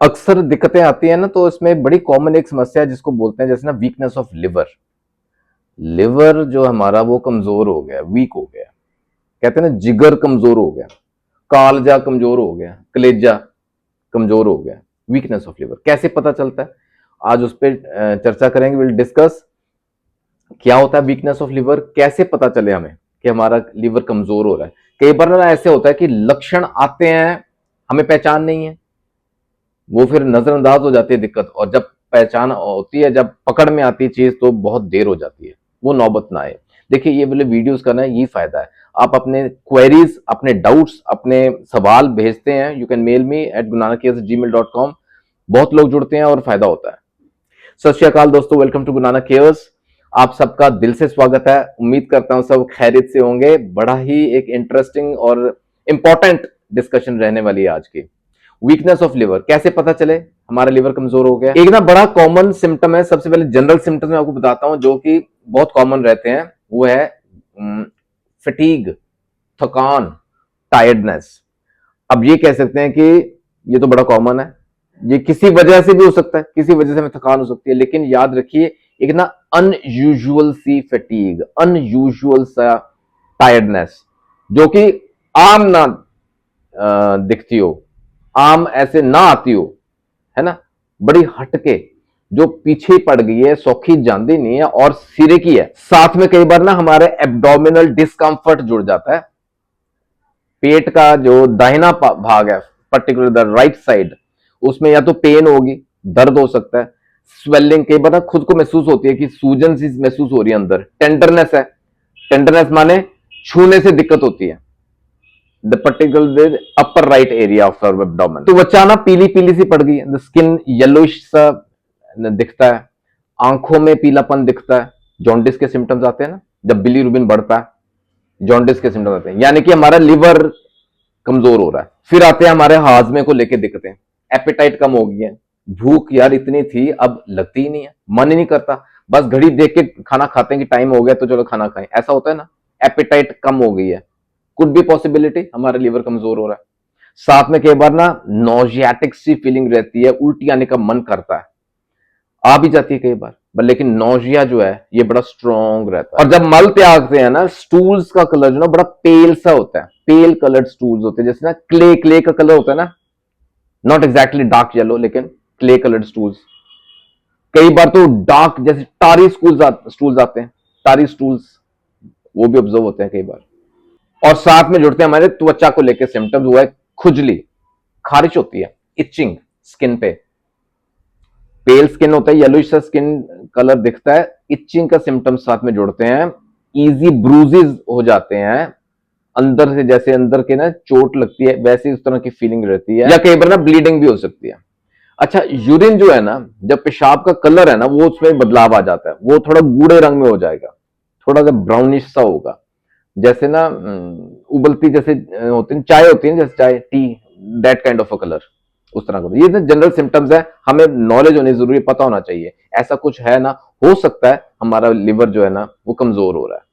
अक्सर दिक्कतें आती है ना, तो इसमें बड़ी कॉमन एक समस्या है जिसको बोलते हैं जैसे ना वीकनेस ऑफ लिवर। लिवर जो हमारा वो कमजोर हो गया, वीक हो गया। कहते हैं ना जिगर कमजोर हो गया, कालजा कमजोर हो गया, कलेजा कमजोर हो गया। वीकनेस ऑफ लिवर कैसे पता चलता है, आज उस पर चर्चा करेंगे। विल डिस्कस क्या होता है वीकनेस ऑफ लिवर, कैसे पता चले हमें कि हमारा लिवर कमजोर हो रहा है। कई बार ना ऐसे होता है कि लक्षण आते हैं, हमें पहचान नहीं है, वो फिर नजरअंदाज हो जाती है दिक्कत। और जब पहचान होती है, जब पकड़ में आती है चीज, तो बहुत देर हो जाती है, वो नौबत ना आए। देखिए ये वाले वीडियोस करना है, ये फायदा है। आप अपने क्वेरीज, अपने डाउट्स, अपने सवाल भेजते हैं, you can mail me at gunanacares@gmail.com। बहुत लोग जुड़ते हैं और फायदा होता है। सत श्री अकाल दोस्तों, वेलकम टू गुनाना केयर्स। आप सबका दिल से स्वागत है। उम्मीद करता हूं सब खैरियत से होंगे। बड़ा ही एक इंटरेस्टिंग और इंपॉर्टेंट डिस्कशन रहने वाली है आज की। वीकनेस ऑफ लिवर, कैसे पता चले हमारा लिवर कमजोर हो गया। एक ना बड़ा कॉमन सिम्टम है, सबसे पहले जनरल सिम्टम मैं आपको बताता हूं जो कि बहुत कॉमन रहते हैं। वो है फटीग, थकान, टायर्डनेस। अब ये कह सकते हैं कि ये तो बड़ा कॉमन है, ये किसी वजह से भी हो सकता है, किसी वजह से हमें थकान हो सकती है। लेकिन याद रखिए एक ना अनयूजुअल सी फटीग, अनयूजुअल सा टायर्डनेस जो कि आम ना दिखती हो, आम ऐसे ना आती हो, है ना, बड़ी हटके, जो पीछे पड़ गई है, सौखी जानती नहीं है और सिरे की है। साथ में कई बार ना हमारे एब्डोमिनल डिस्कंफर्ट जुड़ जाता है। पेट का जो दाहिना भाग है, पर्टिकुलर द राइट साइड, उसमें या तो पेन होगी, दर्द हो सकता है, स्वेलिंग, कई बार ना खुद को महसूस होती है कि सूजन सी महसूस हो रही है अंदर। टेंडरनेस है, टेंडरनेस माने छूने से दिक्कत होती है, the particular upper right area of abdomen. तो त्वचा ना पीली पीली सी पड़ गई है, द स्किन येलोइश सा दिखता है, आंखों में पीलापन दिखता है। जॉन्डिस के सिम्टम्स आते हैं ना, जब बिलीरुबिन बढ़ता है, जॉन्डिस के सिम्टम्स आते हैं, यानी कि हमारा लिवर कमजोर हो रहा है। फिर आते हैं हमारे हाजमे को लेके दिक्कतें, एपेटाइट कम हो गई है, भूख यार इतनी थी अब लगती ही नहीं है, मन ही नहीं करता, बस घड़ी देख के खाना खाते हैं कि टाइम हो गया तो चलो खाना खाएं, ऐसा होता है ना। एपेटाइट कम हो गई है, कुड बी पॉसिबिलिटी हमारा लिवर कमजोर हो रहा है। साथ में कई बार ना नोजियाटिक सी फीलिंग रहती है, उल्टी आने का मन करता है, आ भी जाती है कई बार, लेकिन नोजिया जो है ये बड़ा स्ट्रॉन्ग रहता है। और जब मल त्यागते हैं ना, स्टूल्स का कलर जो ना बड़ा पेल सा होता है, पेल कलर्ड स्टूल्स होते हैं, जैसे ना क्ले, क्ले का कलर होता है ना, नॉट एग्जैक्टली डार्क येलो, लेकिन क्ले कलर्ड स्टूल्स। कई बार तो डार्क जैसे टारी स्टूल्स आते हैं, टारी स्टूल्स, वो भी ऑब्जर्व होते हैं कई बार। और साथ में जुड़ते हैं हमारे त्वचा को लेकर सिम्टम्स, हुआ है खुजली, खारिश होती है, इचिंग स्किन पे, पेल स्किन होता है, येलोइश सा स्किन कलर दिखता है, इचिंग का सिम्टम्स साथ में जुड़ते हैं, इजी ब्रूजेस हो जाते हैं अंदर से, जैसे अंदर के ना चोट लगती है वैसे उस तरह की फीलिंग रहती है, या कई बार ना ब्लीडिंग भी हो सकती है। अच्छा, यूरिन जो है ना, जब पेशाब का कलर है ना, वो उसमें बदलाव आ जाता है, वो थोड़ा गूढ़े रंग में हो जाएगा, थोड़ा सा ब्राउनिश सा होगा, जैसे ना उबलती जैसे होती है चाय, होती है जैसे चाय, T, that kind of a colour, उस तरह का। ये जनरल सिम्टम्स है, हमें नॉलेज होनी जरूरी, पता होना चाहिए ऐसा कुछ है ना, हो सकता है हमारा लिवर जो है ना वो कमजोर हो रहा है।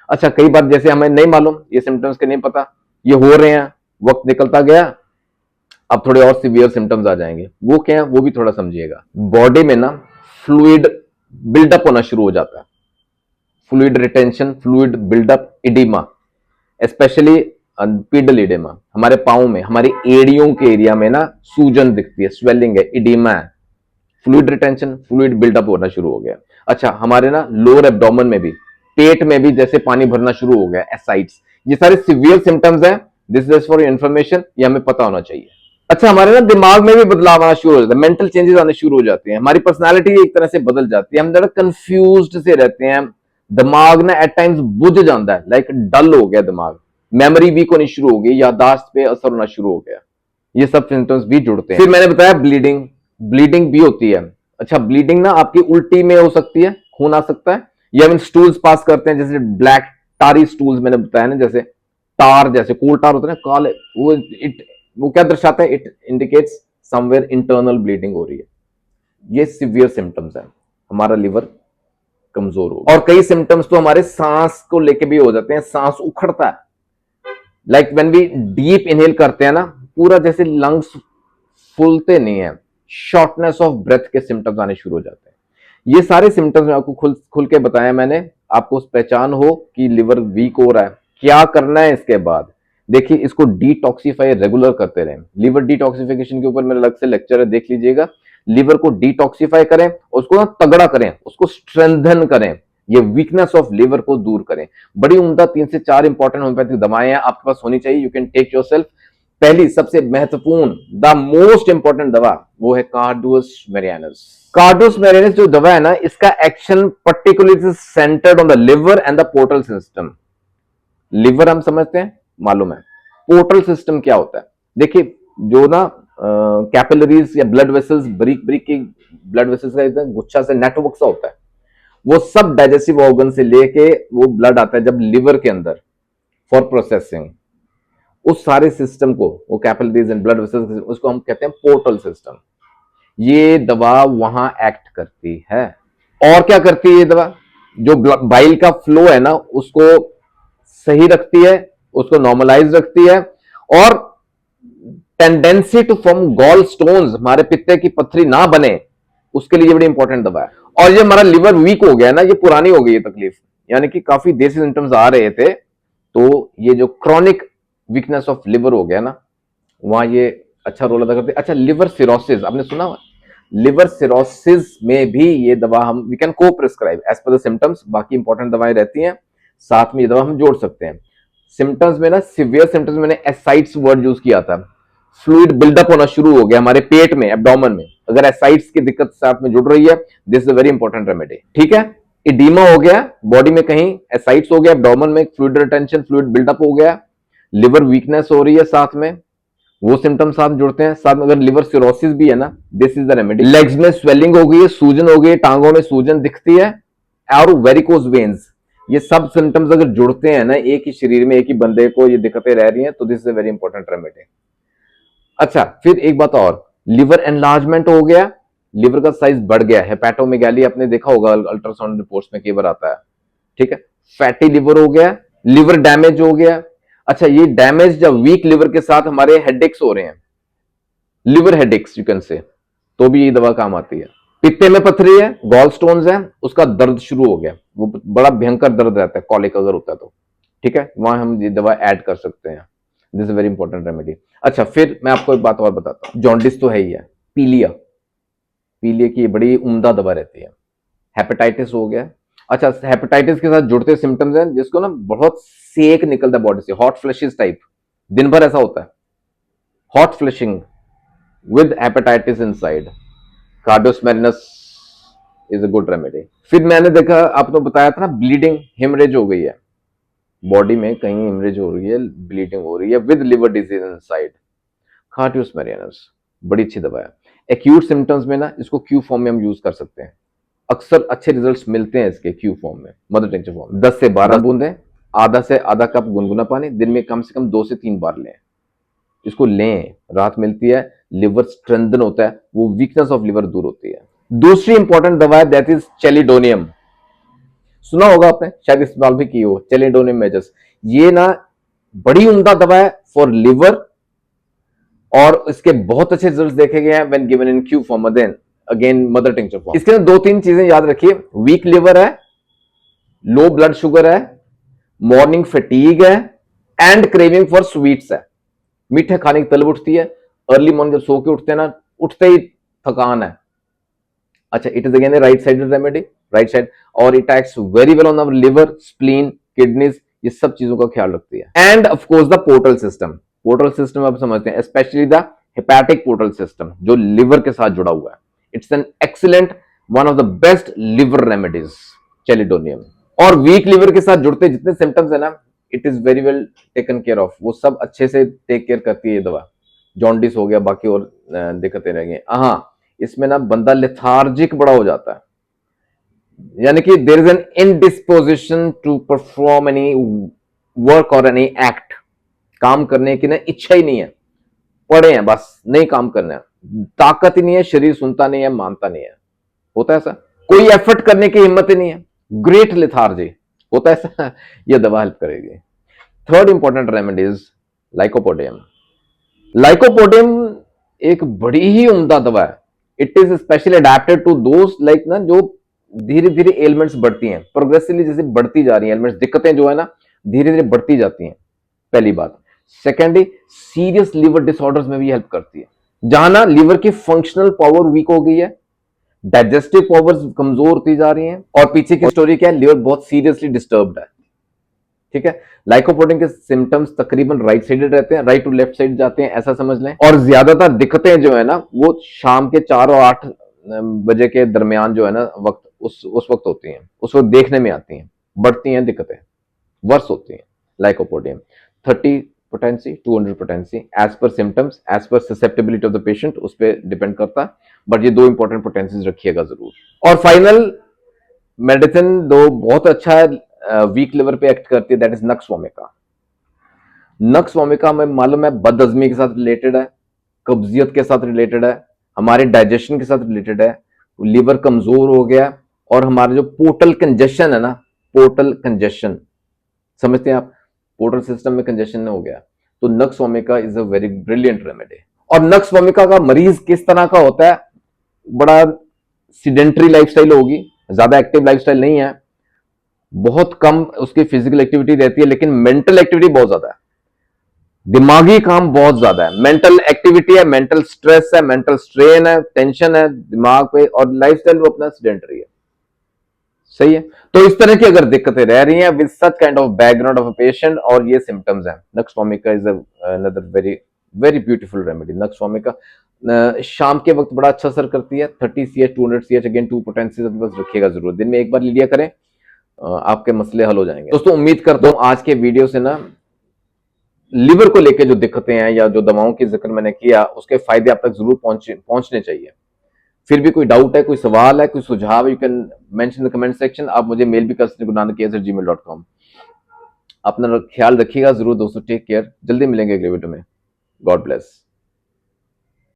अच्छा, कई बार जैसे हमें नहीं मालूम, ये सिम्टम्स के नहीं पता, ये हो रहे हैं, वक्त निकलता गया, अब थोड़े और सिवियर सिम्टम्स आ जाएंगे। वो क्या है वो भी थोड़ा समझिएगा। बॉडी में ना फ्लूइड बिल्डअप होना शुरू हो जाता है, fluid retention, fluid buildup, oedema, specially pedal oedema, हमारे पाँव में, हमारी एड़ियों के एरिया में ना सूजन दिखती है, स्वेलिंग है, इडीमा है, फ्लूइड रिटेंशन, फ्लूइड बिल्डअप होना शुरू हो गया। अच्छा, हमारे ना लोअर एब्डोमेन में भी, पेट में भी जैसे पानी भरना शुरू हो गया, एसाइड्स, ये सारे सिवियर सिम्टम्स हैं। दिस इज फॉर इन्फॉर्मेशन, ये हमें पता होना चाहिए। अच्छा, हमारे ना दिमाग में भी बदलाव आना शुरू हो जाता है, मेंटल चेंजेस आने शुरू हो जाते हैं, हमारी पर्सनालिटी एक तरह से बदल जाती है, हम जरा कंफ्यूज्ड से रहते हैं, दिमाग ना एट टाइम्स बुझ जाता है, लाइक डल हो गया दिमाग, मेमोरी वीक होनी शुरू हो गई, याददाश्त पे असर होना शुरू हो गया, ये सब सिम्टम्स भी जुड़ते हैं। फिर मैंने बताया ब्लीडिंग, ब्लीडिंग भी होती है। अच्छा, ब्लीडिंग ना आपकी उल्टी में हो सकती है, खून आ सकता है, या हम स्टूल्स पास करते हैं, जैसे ब्लैक टारी स्टूल्स मैंने बताया ना, जैसे टार, जैसे कोल टार होता है ना काले, वो क्या दर्शाता है, it indicates somewhere internal bleeding हो रही है। ये सिवियर सिम्टम्स है, हमारा लिवर कमजोर हो। और कई सिम्टम्स तो हमारे सांस को लेके भी हो जाते हैं, सांस उखड़ता है, like when we deep inhale करते हैं ना, पूरा जैसे लंग्स फूलते नहीं है, शॉर्टनेस ऑफ ब्रेथ के सिम्टम्स आने शुरू हो जाते हैं। ये सारे सिम्टम्स मैं आपको खुल के बताया मैंने, आपको उस पहचान हो कि लिवर वीक हो रहा है, क्या करना है इसके बाद। देखिए, इसको डिटॉक्सिफाई रेगुलर करते रहें। लिवर डिटॉक्सिफिकेशन के ऊपर मेरा अलग से लेक्चर है, देख लीजिएगा। लिवर को डिटॉक्सिफाई करें, उसको ना तगड़ा करें, उसको स्ट्रेंथन करें, ये वीकनेस ऑफ लिवर को दूर करें। बड़ी उम्दा 3 से 4 इंपॉर्टेंट होम्योपैथिक दवाएं हैं, आपके पास होनी चाहिए, यू कैन टेक योरसेल्फ। पहली सबसे महत्वपूर्ण, द मोस्ट इंपॉर्टेंट दवा वो है कार्डुस मैरियानस। कार्डुस मैरियानस जो दवा है ना, इसका action particularly centred on the liver and the portal system. Liver हम समझते हैं, मालूम है। पोर्टल सिस्टम क्या होता है? देखिए, जो ना कैपिलरीज या ब्लड वेसल्स, ब्रिक ब्रिक की ब्लड वेसल्स का गुच्छा से नेटवर्क सा होता है, वो सब डाइजेस्टिव ऑर्गन से लेके वो ब्लड आता है जब लिवर के अंदर फॉर प्रोसेसिंग। उस सारे सिस्टम को, वो कैपिलरीज एंड ब्लड वेसल्स, उसको हम कहते हैं पोर्टल सिस्टम। ये दवा वहां एक्ट करती है। और क्या करती है ये दवा? जो बाइल का फ्लो है ना, उसको सही रखती है, उसको नॉर्मलाइज रखती है, और tendency to form gall stones, हमारे पित्ते की पत्थरी ना बने, उसके लिए बड़ी इंपॉर्टेंट दवा है। और ये हमारा लिवर वीक हो गया ना, ये पुरानी हो गई है तकलीफ, यानी कि काफी देर से सिम्टम्स आ रहे थे, तो ये जो क्रॉनिक वीकनेस ऑफ लिवर हो गया ना, वहां ये अच्छा रोल अदा करती है। अच्छा, लिवर सिरोसिस आपने सुना हुआ? लिवर सिरोसिस में भी ये दवा हम वी कैन को prescribe as per the symptoms. बाकी इंपॉर्टेंट दवाएं रहती हैं, साथ में ये दवा हम जोड़ सकते हैं। सिम्टम्स में ना, सिवियर सिम्टम्स मैंने एसाइड्स वर्ड यूज किया था। फ्लूइड बिल्डअप होना शुरू हो गया हमारे पेट में, एब्डोमेन में, अगर एसाइड्स की दिक्कत साथ में जुड़ रही है, this is a very important remedy. ठीक है, इडीमा हो गया बॉडी में, कहीं एसाइड्स हो गया, एब्डोमेन में फ्लूइड रिटेंशन, फ्लूइड बिल्डअप हो गया, लिवर वीकनेस हो रही है, साथ में वो सिम्टम्स साथ जुड़ते हैं। साथ में अगर लिवर सिरोसिस भी है ना, this is the remedy. Legs में स्वेलिंग हो गई है, सूजन हो गई, टांगों में सूजन दिखती है, और वेरिकोज वेन्स, ये सब सिम्टम्स अगर जुड़ते हैं ना, एक ही शरीर में एक ही बंदे को ये दिक्कतें रह रही हैं, तो this is a very important remedy. अच्छा, फिर एक बात और, लिवर एनलार्जमेंट हो गया, लिवर का साइज बढ़ गया, हेपेटोमेगाली आपने देखा होगा, अल्ट्रासाउंड रिपोर्ट्स में कई बार आता है। ठीक है, फैटी लिवर हो गया, लिवर डैमेज हो गया। अच्छा, ये डैमेज जब वीक लिवर के साथ हमारे हेडेक्स हो रहे हैं, liver headaches you can say, तो भी ये दवा काम आती है। पित्ते में पथरी है, गॉल स्टोन्स है, उसका दर्द शुरू हो गया, वो बड़ा भयंकर दर्द रहता है, कॉलिक अगर होता है तो, ठीक है, वहां हम ये दवा ऐड कर सकते हैं। This is very important remedy. अच्छा, फिर मैं आपको एक बात और बताता हूं, जॉन्डिस तो है ही है, पीलिया, पीलिया की बड़ी उम्दा दवा रहती है। हेपेटाइटिस हो गया। अच्छा, हेपेटाइटिस के साथ जुड़ते सिम्टम्स हैं, जिसको ना बहुत सेक निकलता है बॉडी से, हॉट फ्लैशेस टाइप, दिन भर ऐसा होता है, hot flushing with hepatitis inside, Carduus marianus is a good remedy. फिर मैंने देखा, आपने बताया था ना, ब्लीडिंग, हेमरेज हो गई है बॉडी में, कहीं हेमरेज हो रही है, ब्लीडिंग हो रही है with liver disease inside, Carduus मैरियानस बड़ी अच्छी दवा है। एक्यूट सिम्टम्स में ना, इसको क्यू फॉर्म में हम यूज कर सकते हैं, अक्सर अच्छे रिजल्ट्स मिलते हैं इसके क्यू फॉर्म में, मदर टिंचर फॉर्म। 10 से 12 बूंदें, आधा से आधा कप गुनगुना पानी, दिन में कम से कम 2 से 3 बार लें। इसको लें, राहत मिलती है, लिवर स्ट्रेंथन होता है, वो वीकनेस ऑफ लिवर दूर होती है। दूसरी इंपॉर्टेंट दवा है, दैट इज चेलिडोनियम, सुना होगा आपने, शायद इस्तेमाल भी की हो, चेलिडोनियम मेजर्स। ये ना बड़ी उम्दा दवा है फॉर लिवर, और इसके बहुत अच्छे रिजल्ट्स देखे गए हैं when given in Q form, again mother tincture form. इसके अंदर 2-3 चीजें याद रखिए, वीक लिवर है, लो ब्लड शुगर है, मॉर्निंग फटीग है, एंड क्रेविंग फॉर स्वीट्स है, मीठे खाने की तलब उठती है, अर्ली मॉर्निंग जब सो के उठते हैं ना, उठते ही थकान है। अच्छा, it is again a right sided remedy, right side, और it acts very well on our liver, spleen, kidneys, ये सब चीजों का ख्याल रखती है। And of course the portal system, portal system आप समझते हैं, specially the hepatic portal system जो लिवर के साथ जुड़ा हुआ है, it's an excellent, one of the best liver remedies, Chelidonium. और वीक लिवर के साथ जुड़ते जितने सिम्टम्स है ना, it is very well taken care of, वो सब अच्छे से टेक केयर करती है ये दवा। जॉन्डिस हो गया, बाकी और दिक्कतें रह गई। हाँ, इसमें ना बंदा लेथार्जिक बड़ा हो जाता है, यानी कि there is an indisposition to perform any work और एनी एक्ट, काम करने की ना इच्छा ही नहीं है, पड़े हैं बस, नहीं काम करना है, ताकत ही नहीं है, शरीर सुनता नहीं है, मानता नहीं है, होता है ऐसा, कोई एफर्ट करने की हिम्मत ही नहीं है, ग्रेट लेथार्जी, होता है ऐसा, यह दवा हेल्प करेगी। Third important remedy is lycopodium. Lycopodium एक बड़ी ही उम्दा दवा है। It is specially adapted to दोस्त लाइक ना जो धीरे धीरे एलिमेंट्स बढ़ती हैं, प्रोग्रेसिवली जैसे बढ़ती जा रही हैं एलिमेंट्स, दिक्कतें जो है ना धीरे धीरे बढ़ती जाती हैं, पहली बात। सेकेंडली, सीरियस लिवर डिसऑर्डर्स में भी हेल्प करती है, जहां ना लिवर की फंक्शनल पावर वीक हो गई है, डाइजेस्टिव पावर्स कमजोर होती जा रही हैं, और पीछे की स्टोरी क्या है, लिवर बहुत सीरियसली डिस्टर्ब्ड है। ठीक है, लाइकोपोडिन के सिम्टम्स तकरीबन राइट साइडेड रहते हैं, राइट टू लेफ्ट साइड जाते हैं ऐसा समझ लें, और ज्यादातर दिक्कतें जो है ना वो शाम के 4 और 8 बजे के दरमियान जो है ना वक्त, उस वक्त होती हैं, उस वक्त देखने में आती हैं, बढ़ती हैं दिक्कतें, वर्स होती हैं। Lycopodium 30 potency 200 potency as per symptoms, as per susceptibility of the patient, उस पर डिपेंड करता है, बट ये 2 इंपॉर्टेंट पोटेंसीज रखिएगा जरूर। और फाइनल मेडिसिन दो बहुत अच्छा है, वीक लिवर पे एक्ट करती है, that is nux vomica. Nux vomica में मालूम है बदहजमी के साथ रिलेटेड है, कब्जियत के साथ रिलेटेड है, हमारे डाइजेशन के साथ रिलेटेड है, लिवर कमजोर हो गया, और हमारा जो पोर्टल कंजेशन है ना, पोर्टल कंजेशन समझते हैं आप, पोर्टल सिस्टम में कंजेशन हो गया, तो nux vomica is a very brilliant remedy. और नक्स वोमिका का मरीज किस तरह का होता है, बड़ा सीडेंटरी लाइफस्टाइल होगी, ज्यादा एक्टिव लाइफस्टाइल नहीं है, बहुत कम उसकी फिजिकल एक्टिविटी रहती है, लेकिन मेंटल एक्टिविटी बहुत ज्यादा है, दिमागी काम बहुत ज्यादा है, मेंटल एक्टिविटी है, मेंटल स्ट्रेस है, मेंटल स्ट्रेन है, टेंशन है दिमाग पे, और लाइफस्टाइल वो अपना सीडेंटरी है। सही है, तो इस तरह की अगर दिक्कतें रह रही हैं with such kind of background of a patient और ये सिम्टम्स हैं, nux vomica is another very very beautiful remedy. Nux vomica शाम के वक्त बड़ा अच्छा असर करती है, 30 CH 200 CH, अगेन 2 पोटेंसीज अपने पास रखिएगा जरूर, दिन में एक बार ले लिया करें, आपके मसले हल हो जाएंगे। दोस्तों उम्मीद करता हूं आज के वीडियो से ना लिवर को लेकर जो दिक्कतें हैं या जो दवाओं की जिक्र मैंने किया उसके फायदे आप तक जरूर पहुंचने चाहिए। फिर भी कोई डाउट है, कोई सवाल है, कोई सुझाव, you can mention the comment section. आप मुझे मेल भी कर सकते हैं gurunanak@gmail.com। अपना ख्याल रखिएगा जरूर दोस्तों, टेक केयर, जल्दी मिलेंगे अगले वीडियो में। God bless.